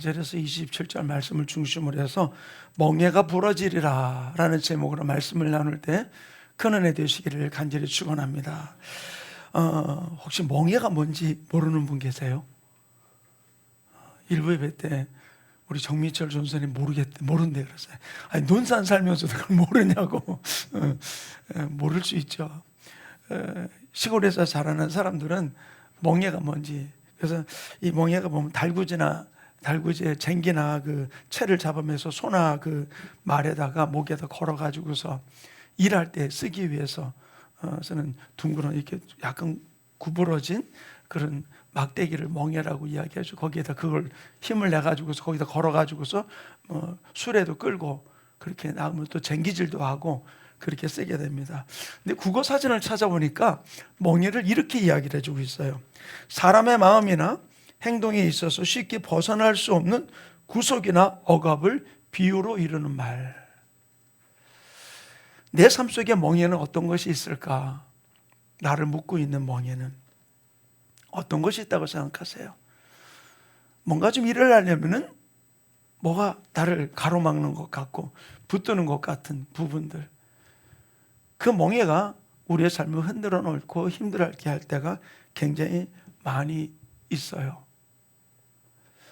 절에서 27절 말씀을 중심으로 해서 멍에가 부러지리라 라는 제목으로 말씀을 나눌 때 큰 은혜 되시기를 간절히 축원합니다. 혹시 멍에가 뭔지 모르는 분 계세요? 일부 예배 때 우리 정미철 전선이 모른대 그랬어요. 아니 논산 살면서도 그걸 모르냐고. 모를 수 있죠. 시골에서 자라는 사람들은 멍에가 뭔지, 그래서 이 멍에가 보면 달구지에 쟁기나 그 채를 잡으면서 소나 그 말에다가 목에다 걸어가지고서 일할 때 쓰기 위해서 저는 둥그런 이렇게 약간 구부러진 그런 막대기를 멍에라고 이야기하죠. 거기에다 그걸 힘을 내가지고서 거기다 걸어가지고서 수레도 끌고 그렇게 나오면 또 쟁기질도 하고 그렇게 쓰게 됩니다. 근데 국어 사전을 찾아보니까 멍에를 이렇게 이야기를 해주고 있어요. 사람의 마음이나 행동에 있어서 쉽게 벗어날 수 없는 구속이나 억압을 비유로 이루는 말. 내 삶 속에 멍에는 어떤 것이 있을까? 나를 묶고 있는 멍에는 어떤 것이 있다고 생각하세요? 뭔가 좀 일을 하려면은 뭐가 나를 가로막는 것 같고 붙드는 것 같은 부분들, 그 멍에가 우리의 삶을 흔들어 놓고 힘들게 할 때가 굉장히 많이 있어요.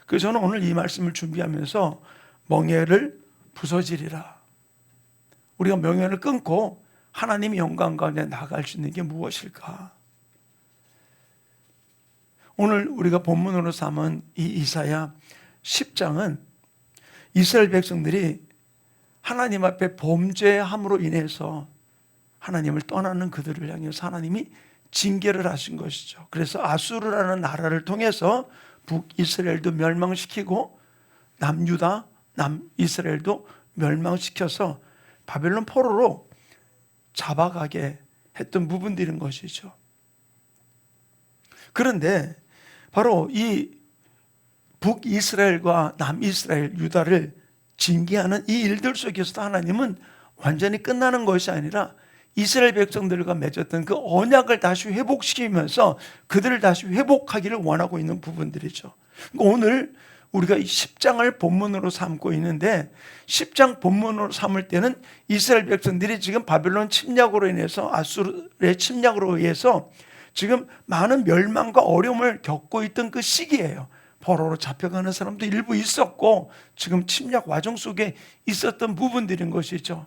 그래서 저는 오늘 이 말씀을 준비하면서 멍에를 부서지리라, 우리가 멍에를 끊고 하나님의 영광 가운데 나아갈 수 있는 게 무엇일까? 오늘 우리가 본문으로 삼은 이 이사야 10장은 이스라엘 백성들이 하나님 앞에 범죄함으로 인해서 하나님을 떠나는 그들을 향해서 하나님이 징계를 하신 것이죠. 그래서 아수르라는 나라를 통해서 북이스라엘도 멸망시키고 남유다, 남이스라엘도 멸망시켜서 바벨론 포로로 잡아가게 했던 부분들인 것이죠. 그런데 바로 이 북이스라엘과 남이스라엘, 유다를 징계하는 이 일들 속에서도 하나님은 완전히 끝나는 것이 아니라 이스라엘 백성들과 맺었던 그 언약을 다시 회복시키면서 그들을 다시 회복하기를 원하고 있는 부분들이죠. 오늘 우리가 이 10장을 본문으로 삼고 있는데, 10장 본문으로 삼을 때는 이스라엘 백성들이 지금 바벨론 침략으로 인해서, 아수르의 침략으로 의해서 지금 많은 멸망과 어려움을 겪고 있던 그 시기예요. 포로로 잡혀가는 사람도 일부 있었고 지금 침략 와중 속에 있었던 부분들인 것이죠.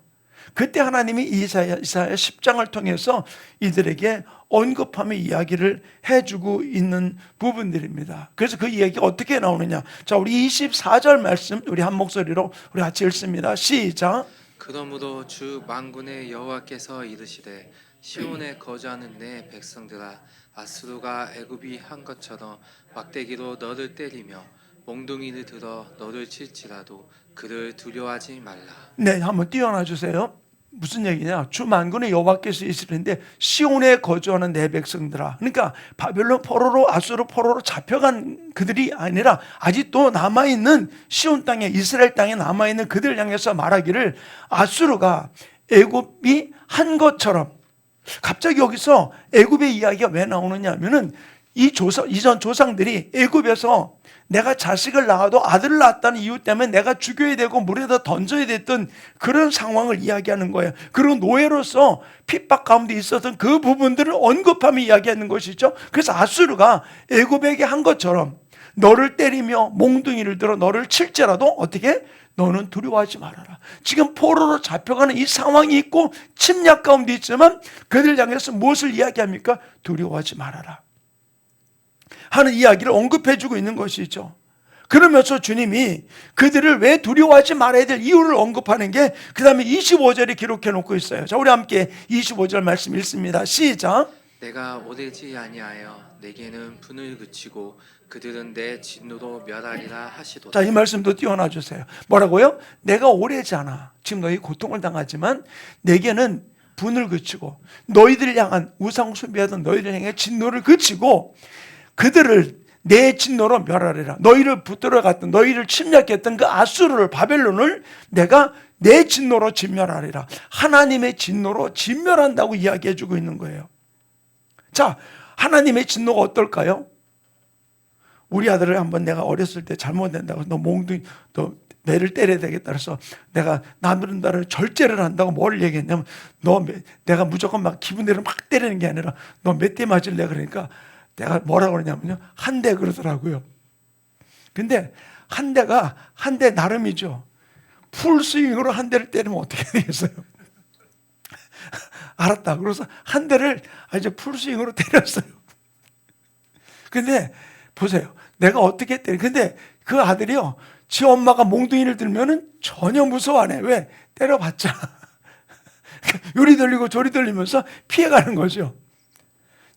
그때 하나님이 이사야 10장을 통해서 이들에게 언급하며 이야기를 해주고 있는 부분들입니다. 그래서 그 이야기가 어떻게 나오느냐? 자, 우리 24절 말씀 우리 한 목소리로 우리 같이 읽습니다. 시작. 그러므로 주 만군의 여호와께서 이르시되 시온에 거주하는 내 백성들아, 아수르가 애굽이 한 것처럼 막대기로 너를 때리며 몽둥이를 들어 너를 칠지라도 그를 두려워하지 말라. 네, 한번 띄워놔 주세요. 무슨 얘기냐? 주 만군의 여호와께서 이르시는데 시온에 거주하는 내 백성들아. 그러니까 바벨론 포로로, 아수르 포로로 잡혀간 그들이 아니라 아직도 남아있는 시온 땅에, 이스라엘 땅에 남아있는 그들을 향해서 말하기를 아수르가 애굽이 한 것처럼. 갑자기 여기서 애굽의 이야기가 왜 나오느냐 하면은 이전 조상들이 애굽에서 내가 자식을 낳아도 아들을 낳았다는 이유 때문에 내가 죽여야 되고 물에다 던져야 됐던 그런 상황을 이야기하는 거예요. 그리고 노예로서 핍박 가운데 있었던 그 부분들을 언급하며 이야기하는 것이죠. 그래서 아수르가 애굽에게 한 것처럼 너를 때리며 몽둥이를 들어 너를 칠지라도 어떻게? 너는 두려워하지 말아라. 지금 포로로 잡혀가는 이 상황이 있고 침략 가운데 있지만 그들 향해서 무엇을 이야기합니까? 두려워하지 말아라 하는 이야기를 언급해주고 있는 것이죠. 그러면서 주님이 그들을 왜 두려워하지 말아야 될 이유를 언급하는 게 그 다음에 25절에 기록해 놓고 있어요. 자, 우리 함께 25절 말씀 읽습니다. 시작. 내가 오래지 아니하여 내게는 분을 그치고 그들은 내 진노로 멸하리라 하시도다. 자, 이 말씀도 띄워놔 주세요. 뭐라고요? 내가 오래지 않아. 지금 너희 고통을 당하지만 내게는 분을 그치고 너희들을 향한 우상 숭배하던 너희들 향해 진노를 그치고 그들을 내 진노로 멸하리라. 너희를 붙들어 갔던, 너희를 침략했던 그 아수르를, 바벨론을 내가 내 진노로 진멸하리라. 하나님의 진노로 진멸한다고 이야기해 주고 있는 거예요. 자, 하나님의 진노가 어떨까요? 우리 아들을 한번 내가 어렸을 때 잘못된다고 너 몽둥이 너 매를 때려야 되겠다 그래서 내가 남들은 나를 절제를 한다고 뭘 얘기했냐면 내가 무조건 막 기분대로 막 때리는 게 아니라 너 몇 대 맞을래 그러니까 내가 뭐라고 그러냐면요 한 대 그러더라고요. 근데 한 대 나름이죠. 풀스윙으로 한 대를 때리면 어떻게 되겠어요? 알았다. 그래서 한 대를 아주 풀스윙으로 때렸어요. 근데 보세요. 내가 어떻게 때려. 근데 그 아들이요. 지 엄마가 몽둥이를 들면은 전혀 무서워 안 해. 왜? 때려봤자. 요리 돌리고 저리 돌리면서 피해가는 거죠.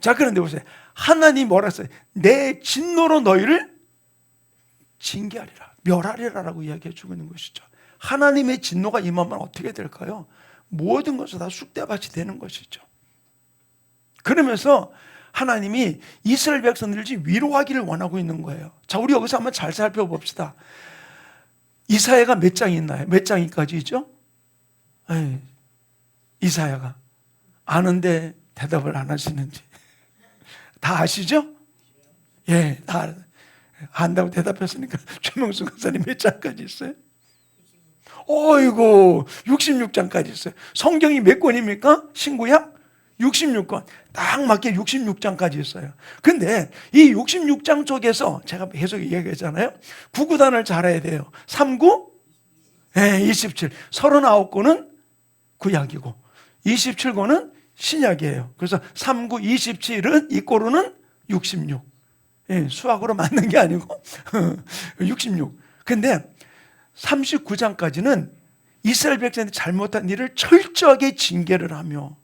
자, 그런데 보세요. 하나님 뭐라 했어요? 내 진노로 너희를 징계하리라. 멸하리라라고 이야기해 주고 있는 것이죠. 하나님의 진노가 임하면 어떻게 될까요? 모든 것을 다 쑥대밭이 되는 것이죠. 그러면서 하나님이 이스라엘 백성들을 위로하기를 원하고 있는 거예요. 자, 우리 여기서 한번 잘 살펴봅시다. 이사야가 몇 장이 있나요? 몇 장까지 있죠? 이사야가 아는데 대답을 안 하시는지 다 아시죠? 예, 다 안다고 대답했으니까 최명수 강사님 몇 장까지 있어요? 어이고 66장까지 있어요. 성경이 몇 권입니까? 신구약? 66권. 딱 맞게 66장까지 있어요. 근데 이 66장 쪽에서 제가 계속 얘기했잖아요. 구구단을 잘해야 돼요. 39? 네, 27. 39권은 구약이고 27권은 신약이에요. 그래서 39, 27은 이꼬르는 66. 예, 수학으로 맞는 게 아니고 66. 근데 39장까지는 이스라엘 백성들이 잘못한 일을 철저하게 징계를 하며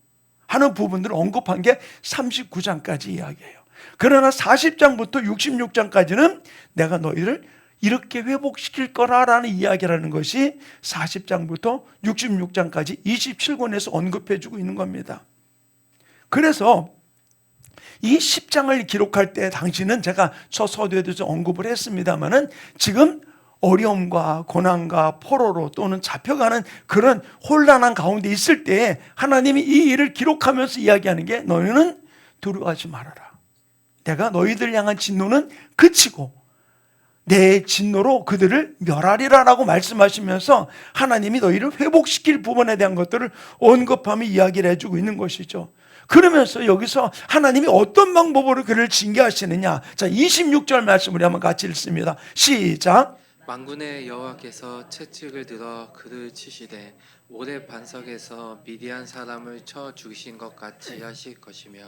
하는 부분들을 언급한 게 39장까지 이야기예요. 그러나 40장부터 66장까지는 내가 너희를 이렇게 회복시킬 거라라는 이야기라는 것이 40장부터 66장까지 27권에서 언급해주고 있는 겁니다. 그래서 이 10장을 기록할 때 당시는 제가 저 서두에도 좀 언급을 했습니다만은 지금 어려움과 고난과 포로로 또는 잡혀가는 그런 혼란한 가운데 있을 때 하나님이 이 일을 기록하면서 이야기하는 게 너희는 두려워하지 말아라. 내가 너희들 향한 진노는 그치고 내 진노로 그들을 멸하리라라고 말씀하시면서 하나님이 너희를 회복시킬 부분에 대한 것들을 언급하며 이야기를 해주고 있는 것이죠. 그러면서 여기서 하나님이 어떤 방법으로 그를 징계하시느냐. 자, 26절 말씀을 한번 같이 읽습니다. 시작. 만군의 여호와께서 채찍을 들어 그를 치시되 오래 반석에서 미디안 사람을 쳐 죽이신 것 같이 하실 것이며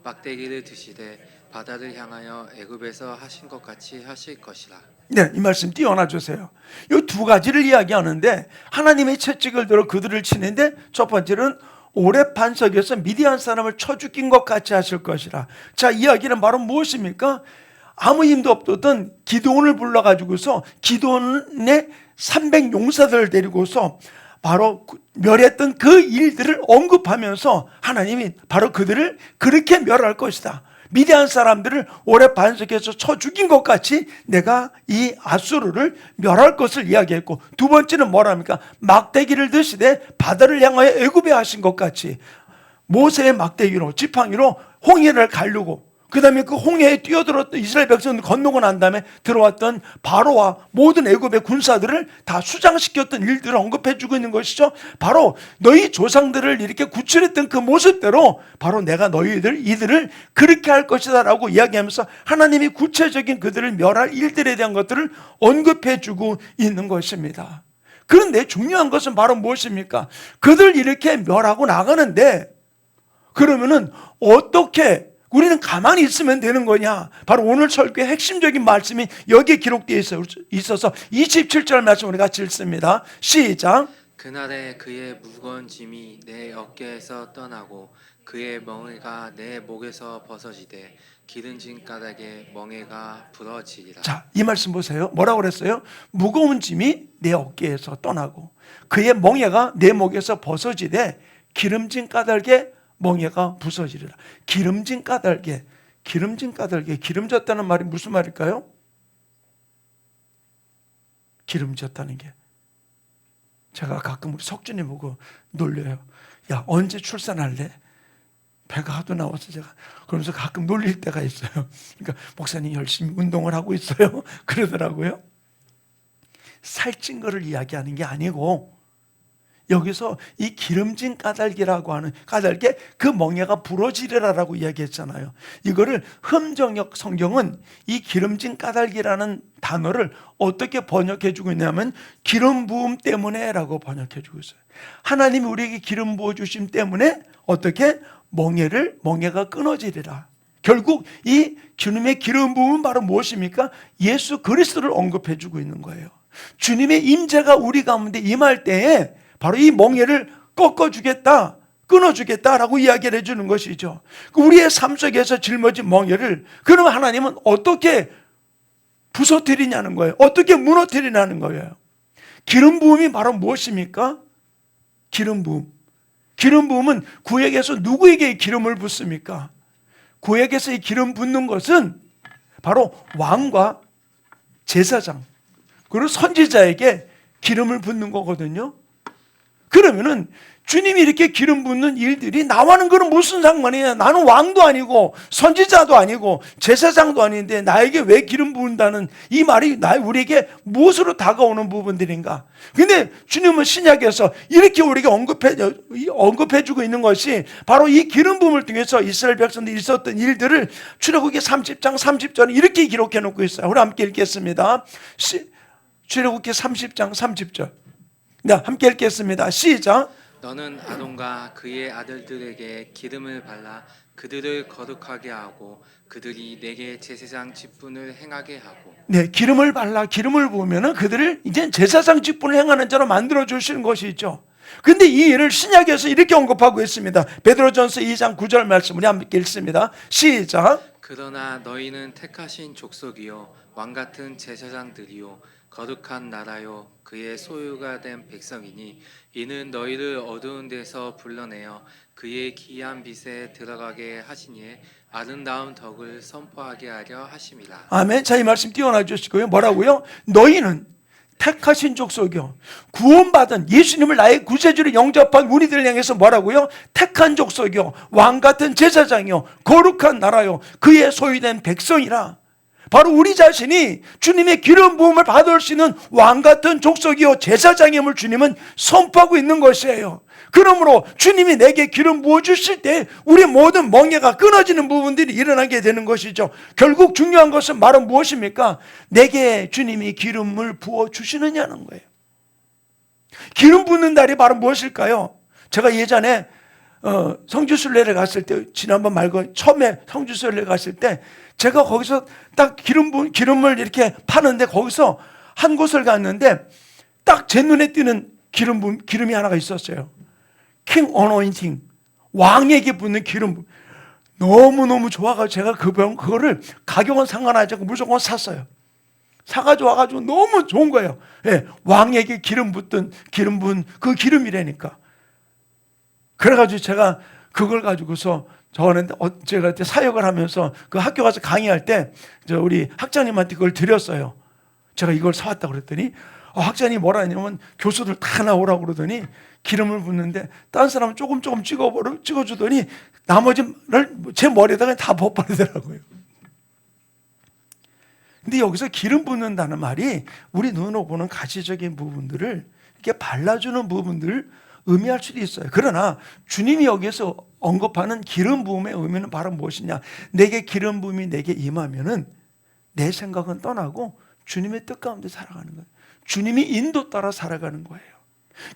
막대기를 드시되 바다를 향하여 애굽에서 하신 것 같이 하실 것이라. 네, 이 말씀 띄워놔 주세요. 이 두 가지를 이야기하는데 하나님의 채찍을 들어 그들을 치는데 첫 번째는 오래 반석에서 미디안 사람을 쳐 죽인 것 같이 하실 것이라. 자, 이야기는 바로 무엇입니까? 아무 힘도 없던 기드온을 불러가지고서 기드온의 300 용사들을 데리고서 바로 멸했던 그 일들을 언급하면서 하나님이 바로 그들을 그렇게 멸할 것이다. 미디안 사람들을 오래 반석에서 쳐 죽인 것 같이 내가 이 아수르를 멸할 것을 이야기했고, 두 번째는 뭐랍니까? 막대기를 드시되 바다를 향하여 애굽에 하신 것 같이 모세의 막대기로 지팡이로 홍해를 가르고 그 다음에 그 홍해에 뛰어들었던 이스라엘 백성들 건너고 난 다음에 들어왔던 바로와 모든 애굽의 군사들을 다 수장시켰던 일들을 언급해주고 있는 것이죠. 바로 너희 조상들을 이렇게 구출했던 그 모습대로 바로 내가 이들을 그렇게 할 것이다 라고 이야기하면서 하나님이 구체적인 그들을 멸할 일들에 대한 것들을 언급해주고 있는 것입니다. 그런데 중요한 것은 바로 무엇입니까? 그들 이렇게 멸하고 나가는데 그러면은 어떻게 우리는 가만히 있으면 되는 거냐? 바로 오늘 설교의 핵심적인 말씀이 여기에 기록되어 있어서 27절 말씀 우리 같이 읽습니다. 시작. 그날에 그의 무거운 짐이 내 어깨에서 떠나고 그의 멍에가 내 목에서 벗어지되 기름진 가닥에 멍에가 부러지리라. 자, 이 말씀 보세요. 뭐라고 그랬어요? 무거운 짐이 내 어깨에서 떠나고 그의 멍에가 내 목에서 벗어지되 기름진 가닥에 멍에가 부서지리라. 기름진 까닭에 기름졌다는 말이 무슨 말일까요? 기름졌다는 게 제가 가끔 우리 석준이 보고 놀려요. 야, 언제 출산할래? 배가 하도 나와서 제가 그러면서 가끔 놀릴 때가 있어요. 그러니까 목사님 열심히 운동을 하고 있어요. 그러더라고요. 살찐 거를 이야기하는 게 아니고 여기서 이 기름진 까닭이라고 하는 까닭에 그 멍에가 부러지리라라고 이야기했잖아요. 이거를 흠정역 성경은 이 기름진 까닭이라는 단어를 어떻게 번역해 주고 있냐면 기름 부음 때문에라고 번역해 주고 있어요. 하나님이 우리에게 기름 부어 주심 때문에 어떻게 멍에가 끊어지리라. 결국 이 주님의 기름 부음은 바로 무엇입니까? 예수 그리스도를 언급해 주고 있는 거예요. 주님의 임재가 우리 가운데 임할 때에 바로 이 멍에를 꺾어주겠다, 끊어주겠다라고 이야기를 해주는 것이죠. 우리의 삶 속에서 짊어진 멍에를 그럼 하나님은 어떻게 부서뜨리냐는 거예요. 어떻게 무너뜨리냐는 거예요. 기름 부음이 바로 무엇입니까? 기름 부음. 기름 부음은 구약에서 누구에게 기름을 붓습니까? 구약에서 이 기름 붓는 것은 바로 왕과 제사장 그리고 선지자에게 기름을 붓는 거거든요. 그러면은 주님이 이렇게 기름 붓는 일들이 나와는 그런 무슨 상관이냐? 나는 왕도 아니고 선지자도 아니고 제사장도 아닌데 나에게 왜 기름 부은다는 이 말이 우리에게 무엇으로 다가오는 부분들인가? 근데 주님은 신약에서 이렇게 우리에게 언급해주고 있는 것이 바로 이 기름 부음을 통해서 이스라엘 백성들이 있었던 일들을 출애굽기 30장 30절에 이렇게 기록해 놓고 있어요. 우리 함께 읽겠습니다. 출애굽기 30장 30절. 네, 함께 읽겠습니다. 시작. 너는 아론과 그의 아들들에게 기름을 발라 그들을 거룩하게 하고 그들이 내게 제사장 직분을 행하게 하고. 네, 기름을 발라 기름을 부으면은 그들을 이제 제사장 직분을 행하는 자로 만들어 주시는 것이죠. 근데 이 일을 신약에서 이렇게 언급하고 있습니다. 베드로전서 2장 9절 말씀 우리 함께 읽습니다. 시작. 그러나 너희는 택하신 족속이요 왕 같은 제사장들이요 거룩한 나라요 그의 소유가 된 백성이니 이는 너희를 어두운 데서 불러내어 그의 기이한 빛에 들어가게 하시니 아름다운 덕을 선포하게 하려 하심이라. 아멘. 자, 이 말씀 띄워놔 주시고요. 뭐라고요? 너희는 택하신 족속이요 구원받은 예수님을 나의 구세주로 영접한 우리들을 향해서 뭐라고요? 택한 족속이요 왕 같은 제사장이요 거룩한 나라요 그의 소유된 백성이라. 바로 우리 자신이 주님의 기름 부음을 받을 수 있는 왕 같은 족속이요 제사장임을 주님은 선포하고 있는 것이에요. 그러므로 주님이 내게 기름 부어 주실 때 우리 모든 멍에가 끊어지는 부분들이 일어나게 되는 것이죠. 결국 중요한 것은 말은 무엇입니까? 내게 주님이 기름을 부어 주시느냐는 거예요. 기름 붓는 날이 바로 무엇일까요? 제가 예전에 성주순례를 갔을 때 지난번 말고 처음에 성주순례 갔을 때 제가 거기서 딱 기름을 이렇게 파는데 거기서 한 곳을 갔는데 딱 제 눈에 띄는 기름이 하나가 있었어요. 킹 어노인팅, 왕에게 붓는 기름. 너무너무 좋아가지고 제가 그거를 가격은 상관하지 않고 무조건 샀어요. 사가지고 와가지고 너무 좋은 거예요. 예, 왕에게 기름 부은 그 기름이라니까. 그래가지고 제가 그걸 가지고서 제가 그때 사역을 하면서 그 학교 가서 강의할 때 우리 학장님한테 그걸 드렸어요. 제가 이걸 사왔다고 그랬더니 학장님이 뭐라 했냐면 교수들 다 나오라고 그러더니 기름을 붓는데 다른 사람은 조금 찍어주더니 나머지를 제 머리에다가 다 벗버리더라고요. 근데 여기서 기름 붓는다는 말이 우리 눈으로 보는 가시적인 부분들을 이렇게 발라주는 부분들을 의미할 수도 있어요. 그러나 주님이 여기서 언급하는 기름 부음의 의미는 바로 무엇이냐? 내게 기름 부음이 내게 임하면은 내 생각은 떠나고 주님의 뜻 가운데 살아가는 거예요. 주님이 인도 따라 살아가는 거예요.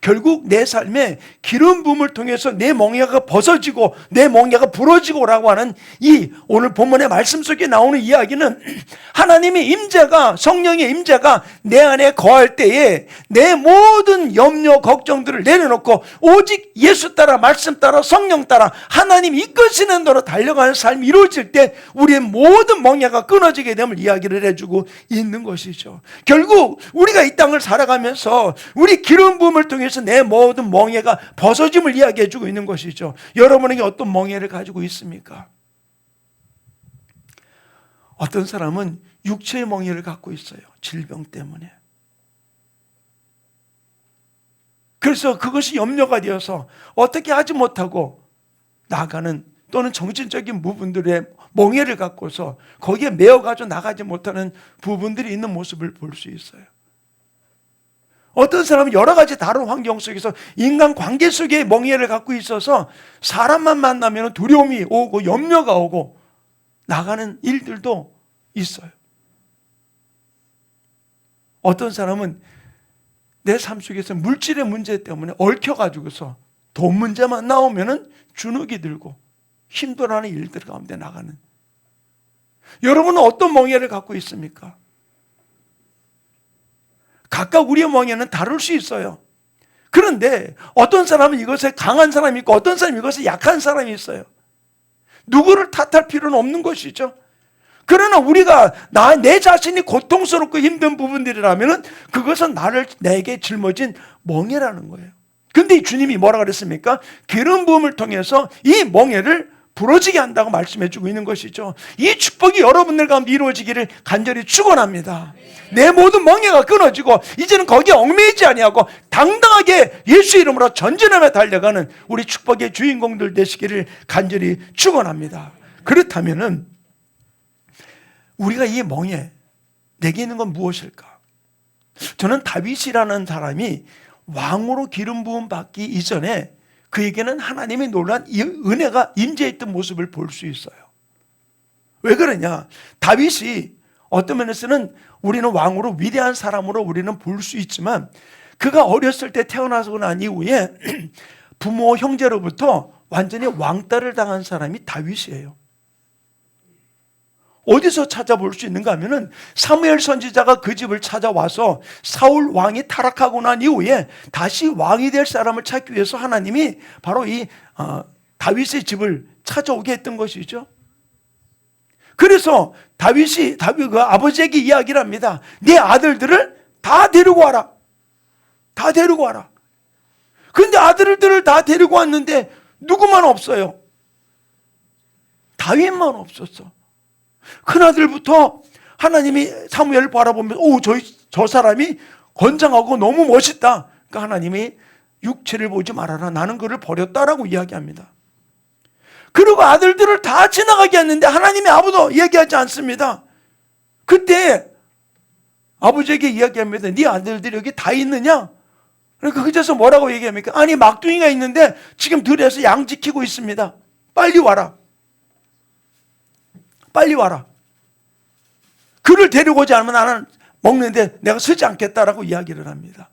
결국 내 삶에 기름 부음을 통해서 내 멍에가 벗어지고 내 멍에가 부러지고라고 하는 이 오늘 본문의 말씀 속에 나오는 이야기는 하나님의 임재가 성령의 임재가 내 안에 거할 때에 내 모든 염려 걱정들을 내려놓고 오직 예수 따라 말씀 따라 성령 따라 하나님 이끄시는 대로 달려가는 삶이 이루어질 때 우리의 모든 멍에가 끊어지게 됨을 이야기를 해주고 있는 것이죠. 결국 우리가 이 땅을 살아가면서 우리 기름 부음을 통해서 내 모든 멍에가 벗어짐을 이야기해 주고 있는 것이죠. 여러분에게 어떤 멍에를 가지고 있습니까? 어떤 사람은 육체의 멍에를 갖고 있어요. 질병 때문에. 그래서 그것이 염려가 되어서 어떻게 하지 못하고 나아가는 또는 정신적인 부분들의 멍해를 갖고서 거기에 매어가지고 나가지 못하는 부분들이 있는 모습을 볼 수 있어요. 어떤 사람은 여러 가지 다른 환경 속에서 인간 관계 속에 멍해를 갖고 있어서 사람만 만나면 두려움이 오고 염려가 오고 나가는 일들도 있어요. 어떤 사람은 내 삶 속에서 물질의 문제 때문에 얽혀가지고서 돈 문제만 나오면은 주눅이 들고 힘들어하는 일들 가운데 나가는. 여러분은 어떤 멍해를 갖고 있습니까? 각각 우리의 멍해는 다를 수 있어요. 그런데 어떤 사람은 이것에 강한 사람이 있고 어떤 사람은 이것에 약한 사람이 있어요. 누구를 탓할 필요는 없는 것이죠. 그러나 우리가 내 자신이 고통스럽고 힘든 부분들이라면 그것은 내게 짊어진 멍해라는 거예요. 근데 주님이 뭐라 그랬습니까? 기름 부음을 통해서 이 멍해를 부러지게 한다고 말씀해주고 있는 것이죠. 이 축복이 여러분들 가운데 이루어지기를 간절히 축원합니다. 내 모든 멍해가 끊어지고 이제는 거기에 얽매이지 아니하고 당당하게 예수 이름으로 전진하며 달려가는 우리 축복의 주인공들 되시기를 간절히 축원합니다. 그렇다면은 우리가 이 멍해 내게 있는 건 무엇일까? 저는 다윗이라는 사람이 왕으로 기름 부음 받기 이전에 그에게는 하나님의 놀라운 은혜가 임재했던 모습을 볼 수 있어요. 왜 그러냐? 다윗이 어떤 면에서는 우리는 왕으로 위대한 사람으로 우리는 볼 수 있지만 그가 어렸을 때 태어나서 난 이후에 부모 형제로부터 완전히 왕따를 당한 사람이 다윗이에요. 어디서 찾아볼 수 있는가 하면은 사무엘 선지자가 그 집을 찾아와서 사울 왕이 타락하고 난 이후에 다시 왕이 될 사람을 찾기 위해서 하나님이 바로 이 다윗의 집을 찾아오게 했던 것이죠. 그래서 다윗이 그 아버지에게 이야기를 합니다. 네 아들들을 다 데리고 와라. 다 데리고 와라. 그런데 아들들을 다 데리고 왔는데 누구만 없어요. 다윗만 없었어. 큰아들부터 하나님이 사무엘을 바라보면서 저 사람이 건장하고 너무 멋있다. 그러니까 하나님이 육체를 보지 말아라. 나는 그를 버렸다라고 이야기합니다. 그리고 아들들을 다 지나가게 했는데 하나님이 아무도 얘기하지 않습니다. 그때 아버지에게 이야기합니다. 네 아들들이 여기 다 있느냐? 그러니까 그제서 뭐라고 얘기합니까? 아니 막둥이가 있는데 지금 들에서 양 지키고 있습니다. 빨리 와라. 빨리 와라. 그를 데리고 오지 않으면 나는 먹는데 내가 서지 않겠다라고 이야기를 합니다.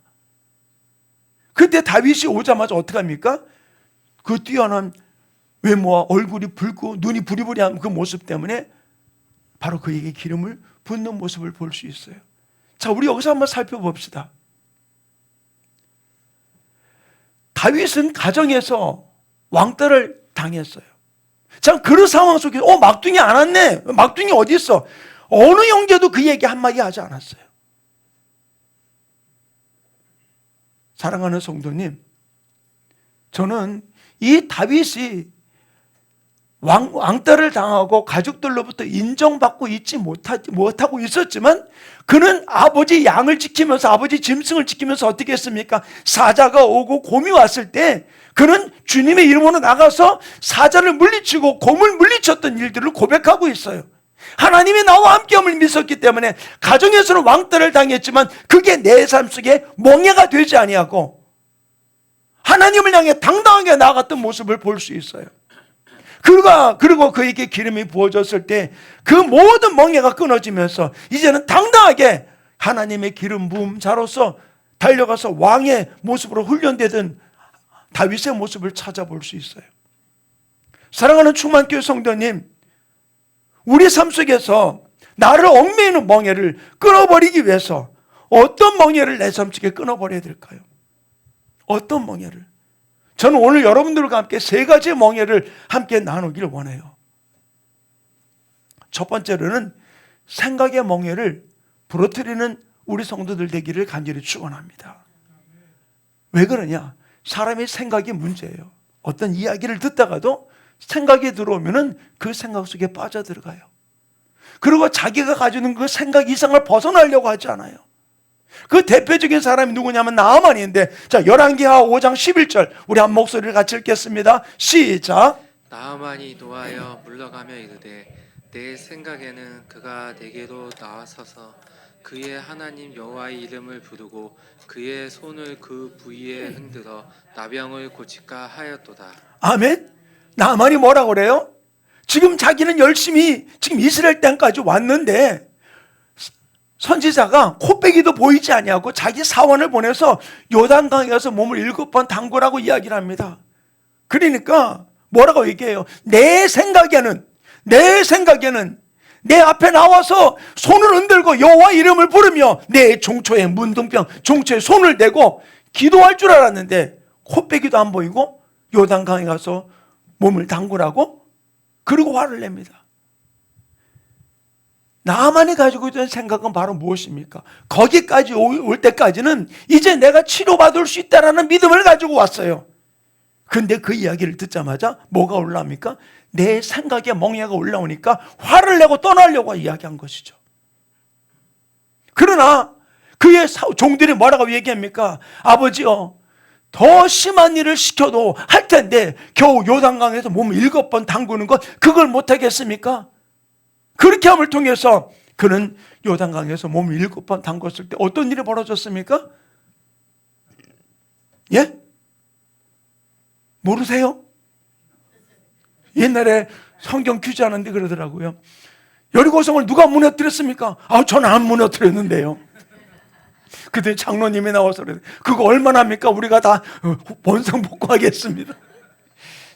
그때 다윗이 오자마자 어떻게 합니까? 그 뛰어난 외모와 얼굴이 붉고 눈이 부리부리한 그 모습 때문에 바로 그에게 기름을 붓는 모습을 볼 수 있어요. 자, 우리 여기서 한번 살펴봅시다. 다윗은 가정에서 왕따를 당했어요. 자, 그런 상황 속에서 막둥이 안 왔네. 막둥이 어디 있어? 어느 형제도 그 얘기 한마디 하지 않았어요. 사랑하는 성도님, 저는 이 다윗이 왕따를 당하고 가족들로부터 인정받고 있지 못하고 있었지만 그는 아버지 양을 지키면서 아버지 짐승을 지키면서 어떻게 했습니까? 사자가 오고 곰이 왔을 때 그는 주님의 이름으로 나가서 사자를 물리치고 곰을 물리쳤던 일들을 고백하고 있어요. 하나님이 나와 함께함을 믿었기 때문에 가정에서는 왕따를 당했지만 그게 내 삶 속에 멍해가 되지 아니하고 하나님을 향해 당당하게 나아갔던 모습을 볼 수 있어요. 그리고 그에게 기름이 부어졌을 때 그 모든 멍해가 끊어지면서 이제는 당당하게 하나님의 기름 부음 자로서 달려가서 왕의 모습으로 훈련되던 다윗의 모습을 찾아볼 수 있어요. 사랑하는 충만교회 성도님, 우리 삶 속에서 나를 얽매이는 멍해를 끊어버리기 위해서 어떤 멍해를 내 삶 속에 끊어버려야 될까요? 어떤 멍해를? 저는 오늘 여러분들과 함께 세 가지의 멍해를 함께 나누기를 원해요. 첫 번째로는 생각의 멍해를 부러뜨리는 우리 성도들 되기를 간절히 축원합니다. 왜 그러냐? 사람의 생각이 문제예요. 어떤 이야기를 듣다가도 생각이 들어오면은 그 생각 속에 빠져들어가요. 그리고 자기가 가지는 그 생각 이상을 벗어나려고 하지 않아요. 그 대표적인 사람이 누구냐면 나아만인데, 자, 열왕기하 5장 11절 우리 한 목소리를 같이 읽겠습니다. 시작. 나아만이 노하여 물러가며 이르되 내 생각에는 그가 내게로 나와서서 그의 하나님 여호와의 이름을 부르고 그의 손을 그 부위에 흔들어 나병을 고칠까 하였도다. 아멘. 나만이 뭐라고 그래요? 지금 자기는 열심히 지금 이스라엘 땅까지 왔는데 선지자가 코빼기도 보이지 아니하고 자기 사원을 보내서 요단강에 가서 몸을 7번 담그라고 이야기를 합니다. 그러니까 뭐라고 얘기해요? 내 생각에는 내 앞에 나와서 손을 흔들고 여호와 이름을 부르며 내 종초에 문둥병 종초에 손을 대고 기도할 줄 알았는데 코빼기도 안 보이고 요단강에 가서 몸을 담그라고 그리고 화를 냅니다. 나만이 가지고 있던 생각은 바로 무엇입니까? 거기까지 올 때까지는 이제 내가 치료받을 수 있다는 믿음을 가지고 왔어요. 근데 그 이야기를 듣자마자 뭐가 올라옵니까? 내 생각에 멍해가 올라오니까 화를 내고 떠나려고 이야기한 것이죠. 그러나 그의 종들이 뭐라고 얘기합니까? 아버지요, 더 심한 일을 시켜도 할 텐데 겨우 요단강에서 몸을 7번 담그는 것 그걸 못하겠습니까? 그렇게 함을 통해서 그는 요단강에서 몸을 7번 담궜을 때 어떤 일이 벌어졌습니까? 예? 모르세요? 옛날에 성경 퀴즈하는데 그러더라고요. 여리고성을 누가 무너뜨렸습니까? 저는 안 무너뜨렸는데요. 그때 장로님이 나와서 그래요. 그거 얼마나 합니까? 우리가 다 원상복구하겠습니다.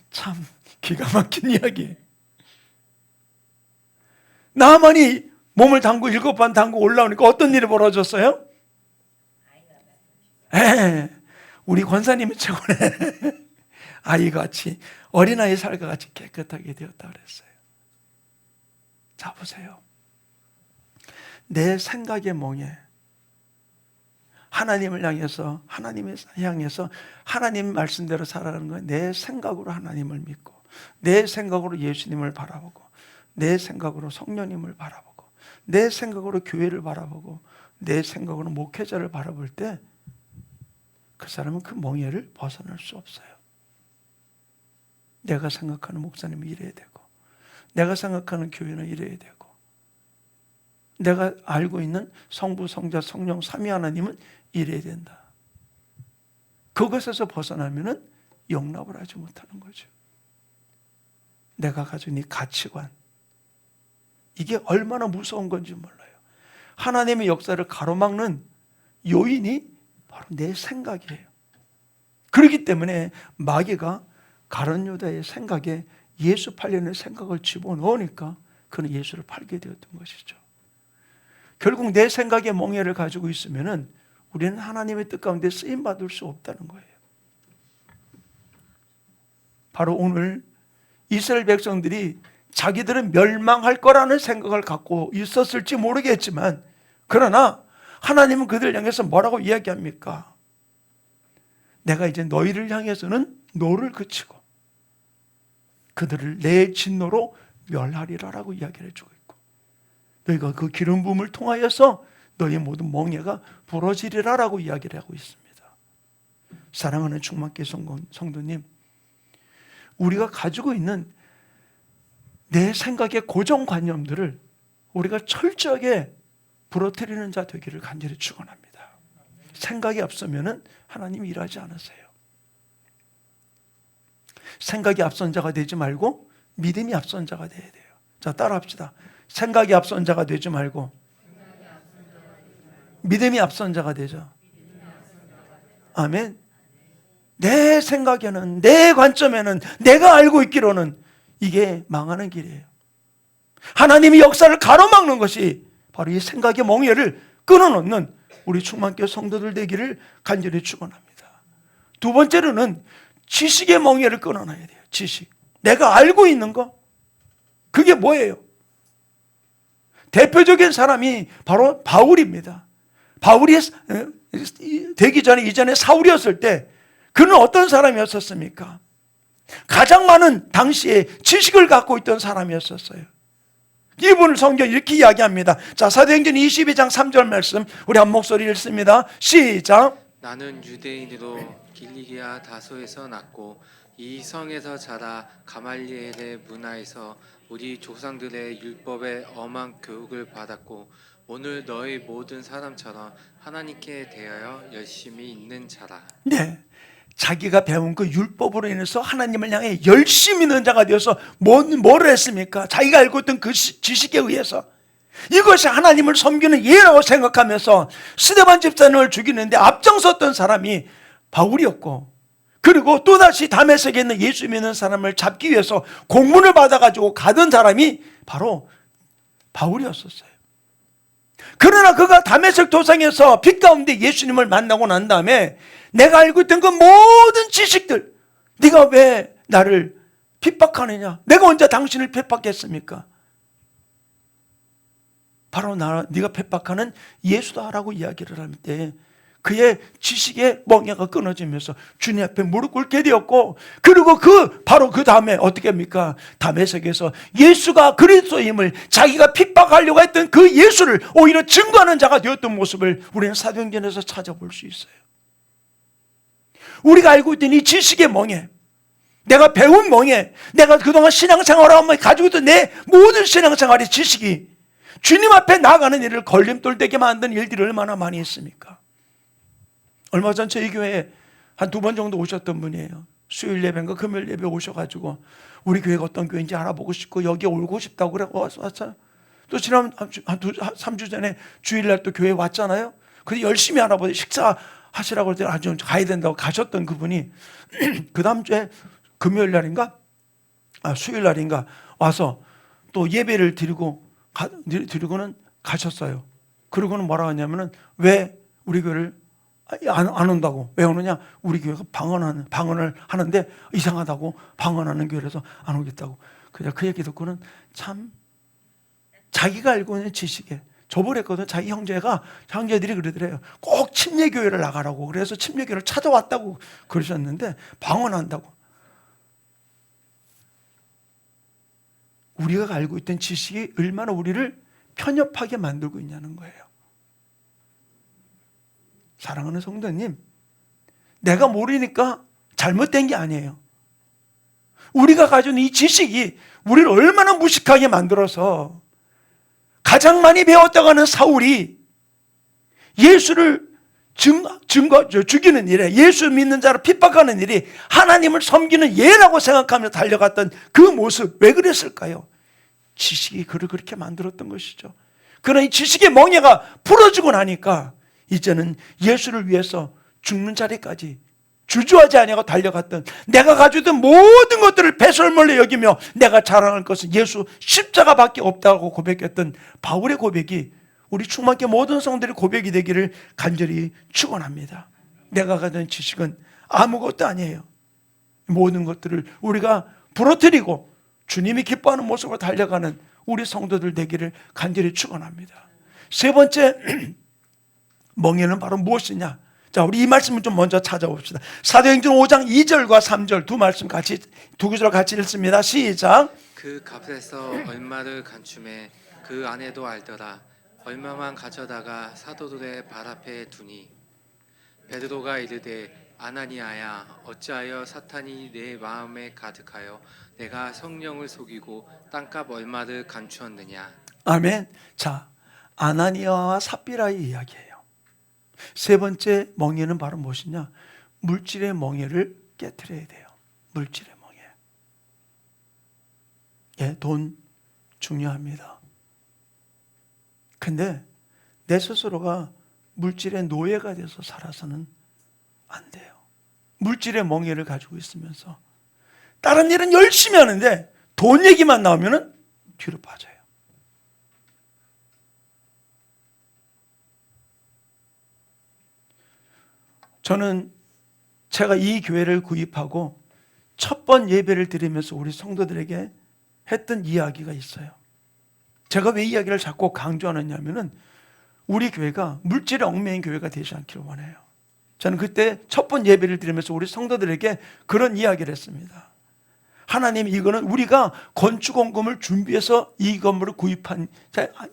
참 기가 막힌 이야기. 나만이 몸을 담고 7번 담고 올라오니까 어떤 일이 벌어졌어요? 우리 권사님이 최고네. 아이같이 어린아이 살과 같이 깨끗하게 되었다 그랬어요. 자 보세요. 내 생각에 멍해 하나님을 향해서 하나님 말씀대로 살아가는 거예요. 내 생각으로 하나님을 믿고 내 생각으로 예수님을 바라보고 내 생각으로 성령님을 바라보고 내 생각으로 교회를 바라보고 내 생각으로 목회자를 바라볼 때 그 사람은 그 멍에를 벗어날 수 없어요. 내가 생각하는 목사님은 이래야 되고 내가 생각하는 교회는 이래야 되고 내가 알고 있는 성부, 성자, 성령, 삼위 하나님은 이래야 된다. 그것에서 벗어나면은 영납을 하지 못하는 거죠. 내가 가진 이 가치관 이게 얼마나 무서운 건지 몰라요. 하나님의 역사를 가로막는 요인이 바로 내 생각이에요. 그렇기 때문에 마귀가 가룟 유다의 생각에 예수 팔려는 생각을 집어넣으니까 그는 예수를 팔게 되었던 것이죠. 결국 내 생각의 멍에를 가지고 있으면은 우리는 하나님의 뜻 가운데 쓰임 받을 수 없다는 거예요. 바로 오늘 이스라엘 백성들이 자기들은 멸망할 거라는 생각을 갖고 있었을지 모르겠지만 그러나 하나님은 그들을 향해서 뭐라고 이야기합니까? 내가 이제 너희를 향해서는 노를 그치고 그들을 내 진노로 멸하리라라고 이야기를 해주고 있고 너희가 그 기름 부음을 통하여서 너희 모든 멍에가 부러지리라라고 이야기를 하고 있습니다. 사랑하는 충만교회 성도님, 우리가 가지고 있는 내 생각의 고정관념들을 우리가 철저하게 부러뜨리는 자 되기를 간절히 축원합니다. 생각이 앞서면은 하나님이 일하지 않으세요. 생각이 앞선 자가 되지 말고 믿음이 앞선 자가 돼야 돼요. 자, 따라합시다. 생각이 앞선 자가 되지 말고 믿음이 앞선 자가 되자. 아멘. 내 생각에는 내 관점에는 내가 알고 있기로는 이게 망하는 길이에요. 하나님이 역사를 가로막는 것이 바로 이 생각의 멍에를 끊어놓는 우리 충만교회 성도들 되기를 간절히 축원합니다. 두 번째로는 지식의 멍에를 끊어놔야 돼요. 지식. 내가 알고 있는 거. 그게 뭐예요? 대표적인 사람이 바로 바울입니다. 바울이 되기 전에 이전에 사울이었을 때 그는 어떤 사람이었습니까? 가장 많은 당시에 지식을 갖고 있던 사람이었어요. 이분을 성경 이렇게 이야기합니다. 자, 사도행전 22장 3절 말씀 우리 한 목소리 읽습니다. 시작. 나는 유대인으로 길리기아 다소에서 났고 이 성에서 자라 가말리엘의 문화에서 우리 조상들의 율법에 엄한 교육을 받았고 오늘 너희 모든 사람처럼 하나님께 대하여 열심히 있는 자라. 네. 자기가 배운 그 율법으로 인해서 하나님을 향해 열심히 있는 자가 되어서 뭐를 했습니까? 자기가 알고 있던 그 지식에 의해서 이것이 하나님을 섬기는 예라고 생각하면서 스데반 집사님을 죽이는데 앞장섰던 사람이 바울이었고, 그리고 또다시 다메섹에 있는 예수 믿는 사람을 잡기 위해서 공문을 받아가지고 가던 사람이 바로 바울이었었어요. 그러나 그가 다메섹 도상에서 빛 가운데 예수님을 만나고 난 다음에 내가 알고 있던 그 모든 지식들, 네가 왜 나를 핍박하느냐? 내가 언제 당신을 핍박했습니까? 바로 네가 핍박하는 예수다라고 이야기를 할 때 그의 지식의 멍에가 끊어지면서 주님 앞에 무릎 꿇게 되었고, 그리고 바로 그 다음에 어떻게 합니까? 다메섹에서 예수가 그리스도임을, 자기가 핍박하려고 했던 그 예수를 오히려 증거하는 자가 되었던 모습을 우리는 사도행전에서 찾아볼 수 있어요. 우리가 알고 있던 이 지식의 멍에, 내가 배운 멍에, 내가 그동안 신앙생활을 하면 가지고 있던 내 모든 신앙생활의 지식이 주님 앞에 나아가는 일을 걸림돌 되게 만든 일들이 얼마나 많이 있습니까? 얼마 전 저희 교회에 한 2번 정도 오셨던 분이에요. 수요일 예배인가 금요일 예배 오셔가지고 우리 교회가 어떤 교회인지 알아보고 싶고 여기에 오고 싶다고 그래 왔어요. 또 지난 한 3주 전에 주일날 또 교회에 왔잖아요. 근데 열심히 알아보고 식사하시라고 그랬더니 아주 가야 된다고 가셨던 그분이 그 다음 주에 금요일 날인가 수요일 날인가 와서 또 예배를 드리고는 가셨어요. 그러고는 뭐라고 하냐면은 왜 우리 교회를 안 온다고. 왜 오느냐? 우리 교회가 방언을 하는데 이상하다고, 방언하는 교회라서 안 오겠다고. 그냥 그 얘기 듣고는 참 자기가 알고 있는 지식에 저버렸거든. 자기 형제들이 그러더래요. 꼭 침례교회를 나가라고. 그래서 침례교회를 찾아왔다고 그러셨는데 방언한다고. 우리가 알고 있던 지식이 얼마나 우리를 편협하게 만들고 있냐는 거예요. 사랑하는 성도님, 내가 모르니까 잘못된 게 아니에요. 우리가 가진 이 지식이 우리를 얼마나 무식하게 만들어서 가장 많이 배웠다고 하는 사울이 예수를 죽이는 일에, 예수 믿는 자를 핍박하는 일이 하나님을 섬기는 예라고 생각하며 달려갔던 그 모습, 왜 그랬을까요? 지식이 그를 그렇게 만들었던 것이죠. 그러나 이 지식의 멍에가 풀어지고 나니까 이제는 예수를 위해서 죽는 자리까지 주저하지 아니하고 달려갔던, 내가 가지고 있던 모든 것들을 배설물로 여기며 내가 자랑할 것은 예수 십자가밖에 없다고 고백했던 바울의 고백이 우리 충만교회 모든 성들의 고백이 되기를 간절히 축원합니다. 내가 가진 지식은 아무것도 아니에요. 모든 것들을 우리가 부러뜨리고 주님이 기뻐하는 모습으로 달려가는 우리 성도들 되기를 간절히 축원합니다. 세 번째 멍에는 바로 무엇이냐? 자, 우리 이 말씀을 좀 먼저 찾아봅시다. 사도행전 5장 2절과 3절 두 구절 같이 읽습니다. 시작. 그 값에서 얼마를 간춤해 그 아내도 알더라. 얼마만 가져다가 사도들의 발 앞에 두니 베드로가 이르되 아나니아야, 어찌하여 사탄이 내 마음에 가득하여 내가 성령을 속이고 땅값 얼마를 감추었느냐. 아멘. 자, 아나니아와 삽비라의 이야기예요. 세 번째 멍에는 바로 무엇이냐? 물질의 멍에를 깨트려야 돼요. 물질의 멍에. 예, 돈 중요합니다. 근데 내 스스로가 물질의 노예가 돼서 살아서는 안 돼요. 물질의 멍에를 가지고 있으면서 다른 일은 열심히 하는데 돈 얘기만 나오면 뒤로 빠져요. 저는 제가 이 교회를 구입하고 첫 번 예배를 드리면서 우리 성도들에게 했던 이야기가 있어요. 제가 왜 이야기를 자꾸 강조하느냐면은 우리 교회가 물질에 얽매인 교회가 되지 않기를 원해요. 저는 그때 첫 번 예배를 드리면서 우리 성도들에게 그런 이야기를 했습니다. 하나님, 이거는 우리가 건축원금을 준비해서 이 건물을 구입한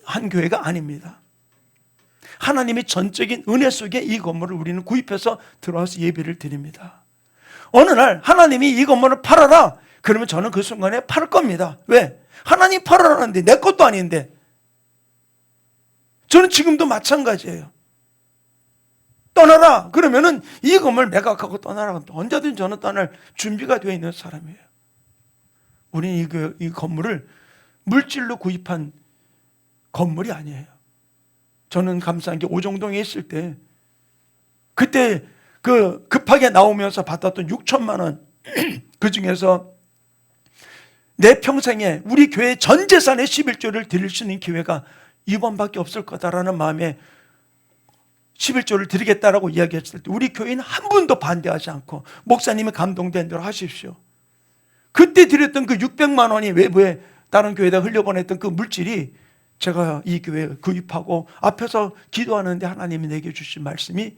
한 교회가 아닙니다. 하나님의 전적인 은혜 속에 이 건물을 우리는 구입해서 들어와서 예배를 드립니다. 어느 날 하나님이 이 건물을 팔아라. 그러면 저는 그 순간에 팔 겁니다. 왜? 하나님 팔아라는데 내 것도 아닌데. 저는 지금도 마찬가지예요. 떠나라. 그러면은 이 건물 매각하고 떠나라. 언제든 저는 떠날 준비가 되어 있는 사람이에요. 우리는 이 건물을 물질로 구입한 건물이 아니에요. 저는 감사한 게 오정동에 있을 때 그때 그 급하게 나오면서 받았던 6천만 원 그 중에서 내 평생에 우리 교회 전 재산의 11조를 드릴 수 있는 기회가 이번밖에 없을 거다라는 마음에 11조를 드리겠다라고 이야기했을 때 우리 교인 한 분도 반대하지 않고 목사님이 감동된 대로 하십시오. 그때 드렸던 그 600만 원이 외부에 다른 교회에다 흘려보냈던 그 물질이 제가 이 교회에 구입하고 앞에서 기도하는데 하나님이 내게 주신 말씀이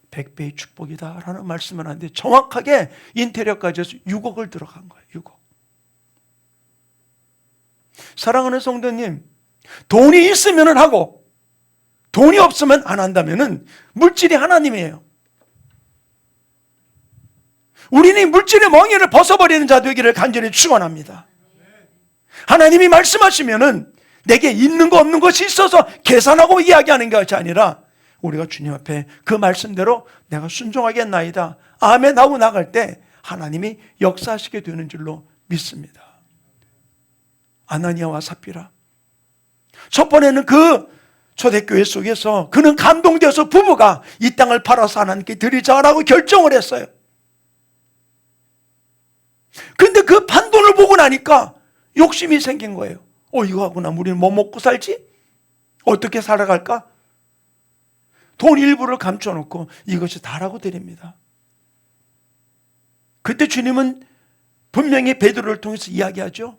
100배의 축복이다라는 말씀을 하는데 정확하게 인테리어까지 해서 6억을 들어간 거예요. 6억. 사랑하는 성도님, 돈이 있으면 하고 돈이 없으면 안 한다면 물질이 하나님이에요. 우리는 물질의 멍에를 벗어버리는 자 되기를 간절히 축원합니다. 하나님이 말씀하시면 내게 있는 거 없는 것이 있어서 계산하고 이야기하는 것이 아니라 우리가 주님 앞에 그 말씀대로 내가 순종하겠나이다 아멘 하고 나갈 때 하나님이 역사하시게 되는 줄로 믿습니다. 아나니아와 삽비라, 첫 번에는 그 초대교회 속에서 그는 감동되어서 부부가 이 땅을 팔아서 하나님께 드리자라고 결정을 했어요. 근데 그 판돈을 보고 나니까 욕심이 생긴 거예요. 이거 하구나. 우리는 뭐 먹고 살지? 어떻게 살아갈까? 돈 일부를 감춰놓고 이것이 다라고 드립니다. 그때 주님은 분명히 베드로를 통해서 이야기하죠.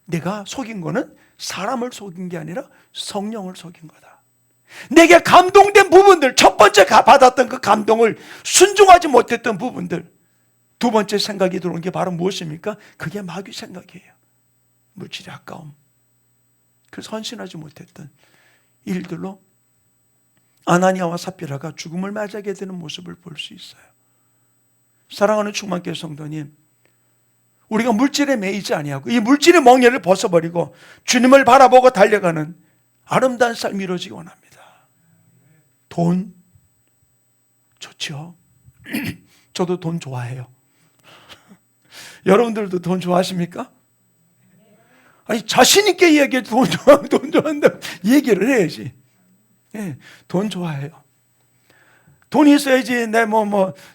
내가 속인 거는 사람을 속인 게 아니라 성령을 속인 거다. 내게 감동된 부분들, 첫 번째 받았던 그 감동을 순종하지 못했던 부분들, 두 번째 생각이 들어온 게 바로 무엇입니까? 그게 마귀 생각이에요. 물질의 아까움. 그래서 헌신하지 못했던 일들로 아나니아와 삽비라가 죽음을 맞이하게 되는 모습을 볼 수 있어요. 사랑하는 충만교회 성도님, 우리가 물질에 매이지 아니하고 이 물질의 멍에를 벗어버리고 주님을 바라보고 달려가는 아름다운 삶이 이루어지기 원합니다. 돈 좋죠. 저도 돈 좋아해요. 여러분들도 돈 좋아하십니까? 아니, 자신 있게 이야기해. 돈 좋아한다 얘기를 해야지. 예, 돈 좋아해요. 돈이 있어야지 내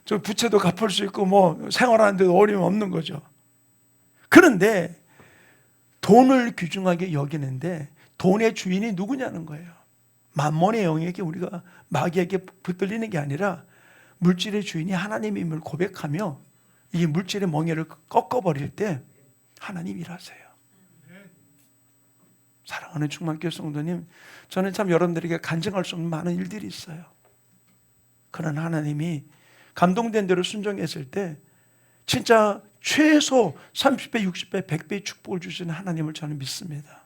저 부채도 갚을 수 있고 생활하는 데도 어려움 없는 거죠. 그런데 돈을 귀중하게 여기는데 돈의 주인이 누구냐는 거예요. 만몬의 영역에 우리가 마귀에게 붙들리는 게 아니라 물질의 주인이 하나님임을 고백하며 이 물질의 멍에를 꺾어버릴 때 하나님 일하세요. 사랑하는 충만교회 성도님, 저는 참 여러분들에게 간증할 수 없는 많은 일들이 있어요. 그러나 하나님이 감동된 대로 순종했을 때 진짜 최소 30배, 60배, 100배의 축복을 주시는 하나님을 저는 믿습니다.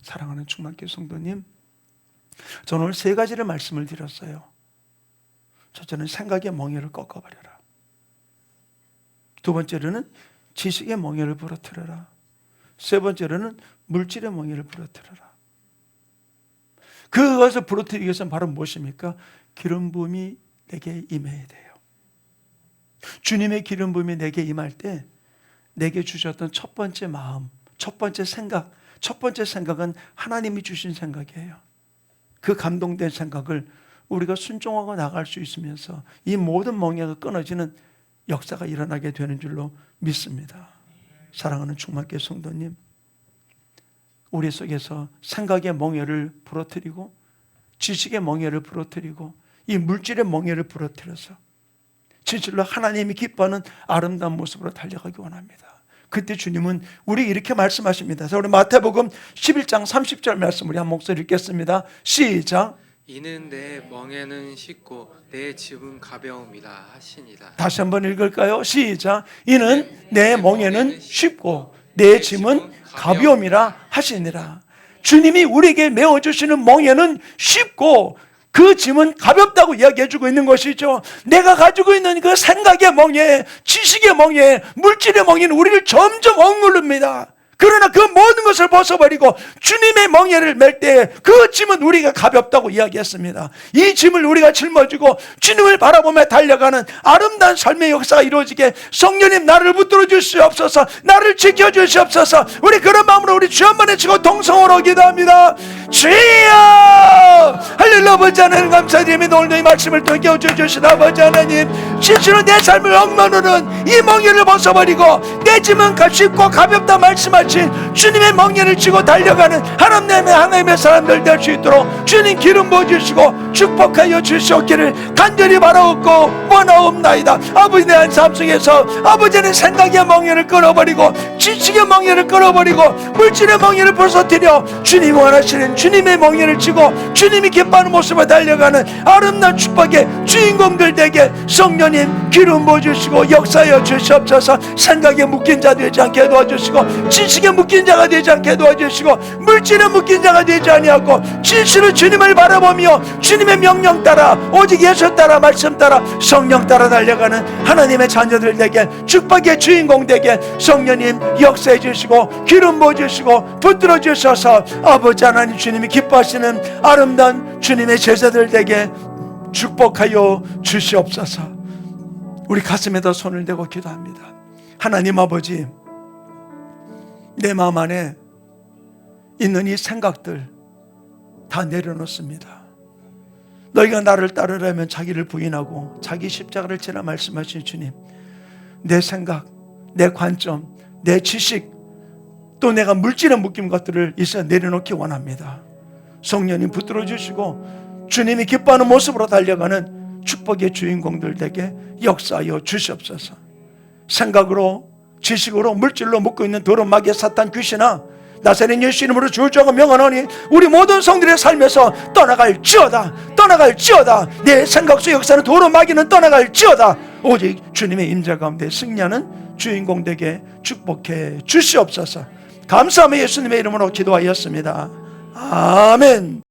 사랑하는 충만교회 성도님, 저는 오늘 세 가지를 말씀을 드렸어요. 첫째는 생각의 멍에를 꺾어버려라. 두 번째로는 지식의 멍에를 부러뜨려라. 세 번째로는 물질의 멍에를 부러뜨려라. 그것을 부러뜨리기 위해서는 바로 무엇입니까? 기름 부음이 내게 임해야 돼요. 주님의 기름 부음이 내게 임할 때 내게 주셨던 첫 번째 마음, 첫 번째 생각은 하나님이 주신 생각이에요. 그 감동된 생각을 우리가 순종하고 나갈 수 있으면서 이 모든 멍에가 끊어지는 역사가 일어나게 되는 줄로 믿습니다. 사랑하는 충만교회 성도님, 우리 속에서 생각의 멍에를 부러뜨리고 지식의 멍에를 부러뜨리고 이 물질의 멍에를 부러뜨려서 진실로 하나님이 기뻐하는 아름다운 모습으로 달려가기 원합니다. 그때 주님은 우리 이렇게 말씀하십니다. 자, 우리 마태복음 11장 30절 말씀 우리 한 목소리 읽겠습니다. 시작. 이는 내 멍에는 쉽고 내 짐은 가벼움이라 하시니라. 다시 한번 읽을까요? 시작. 이는 내 멍에는 쉽고 내 짐은 가벼움이라 하시니라. 주님이 우리에게 메어주시는 멍에는 쉽고 그 짐은 가볍다고 이야기해주고 있는 것이죠. 내가 가지고 있는 그 생각의 멍에, 지식의 멍에, 물질의 멍에는 우리를 점점 억누릅니다. 그러나 그 모든 것을 벗어버리고 주님의 멍에를 맬 때 그 짐은 우리가 가볍다고 이야기했습니다. 이 짐을 우리가 짊어지고 주님을 바라보며 달려가는 아름다운 삶의 역사가 이루어지게 성령님 나를 붙들어 주시옵소서, 나를 지켜 주시옵소서. 우리 그런 마음으로 우리 주 한 번에 치고 동성으로 기도합니다. 주여 할렐루야. 아버지 하나님 감사드립니다. 오늘도 이 말씀을 통해 깨워주신 아버지 하나님, 진실로 내 삶을 억누르는 이 멍에를 벗어버리고 내 짐은 쉽고 가볍다 말씀하신 주님의 멍에를 지고 달려가는 하나님의 사람들 될 수 있도록 주님 기름 부어주시고 축복하여 주시옵기를 간절히 바라옵고 원하옵나이다. 아버지, 내 삶 속에서 아버지는 생각의 멍에를 끊어버리고 지식의 멍에를 끊어버리고 물질의 멍에를 벗어뜨려 주님이 원하시는 주님의 멍에를 지고 주님이 기뻐하는 모습을 달려가는 아름다운 축복의 주인공들 되게 성령님 기름 부어주시고 역사하여 주시옵소서. 생각에 묶인 자 되지 않게 도와주시고 지식에 묶인 자가 되지 않게 도와주시고 물질에 묶인 자가 되지 아니하고 진실로 주님을 바라보며 주님의 명령 따라 오직 예수 따라 말씀 따라 성령 따라 달려가는 하나님의 자녀들 되게 축복의 주인공 되게 성령님 역사해 주시고 기름 부어주시고 붙들어 주셔서 아버지 하나님 주님이 기뻐하시는 아름다운 주님의 제자들 되게 축복하여 주시옵소서. 우리 가슴에다 손을 대고 기도합니다. 하나님 아버지, 내 마음 안에 있는 이 생각들 다 내려놓습니다. 너희가 나를 따르려면 자기를 부인하고 자기 십자가를 지라 말씀하신 주님, 내 생각, 내 관점, 내 지식, 또 내가 물질에 묶인 것들을 이제 내려놓기 원합니다. 성령님 붙들어 주시고 주님이 기뻐하는 모습으로 달려가는 축복의 주인공들 되게 역사하여 주시옵소서. 생각으로, 지식으로, 물질로 묶고 있는 더러운 마귀의 사탄 귀신아, 나사렛 예수 이름으로 주저하고 명하노니 우리 모든 성들의 삶에서 떠나갈지어다, 떠나갈지어다. 내 생각 속 역사는 더러운 마귀는 떠나갈지어다. 오직 주님의 임재 가운데 승리하는 주인공 되게 축복해 주시옵소서. 감사하며 예수님의 이름으로 기도하였습니다. 아멘.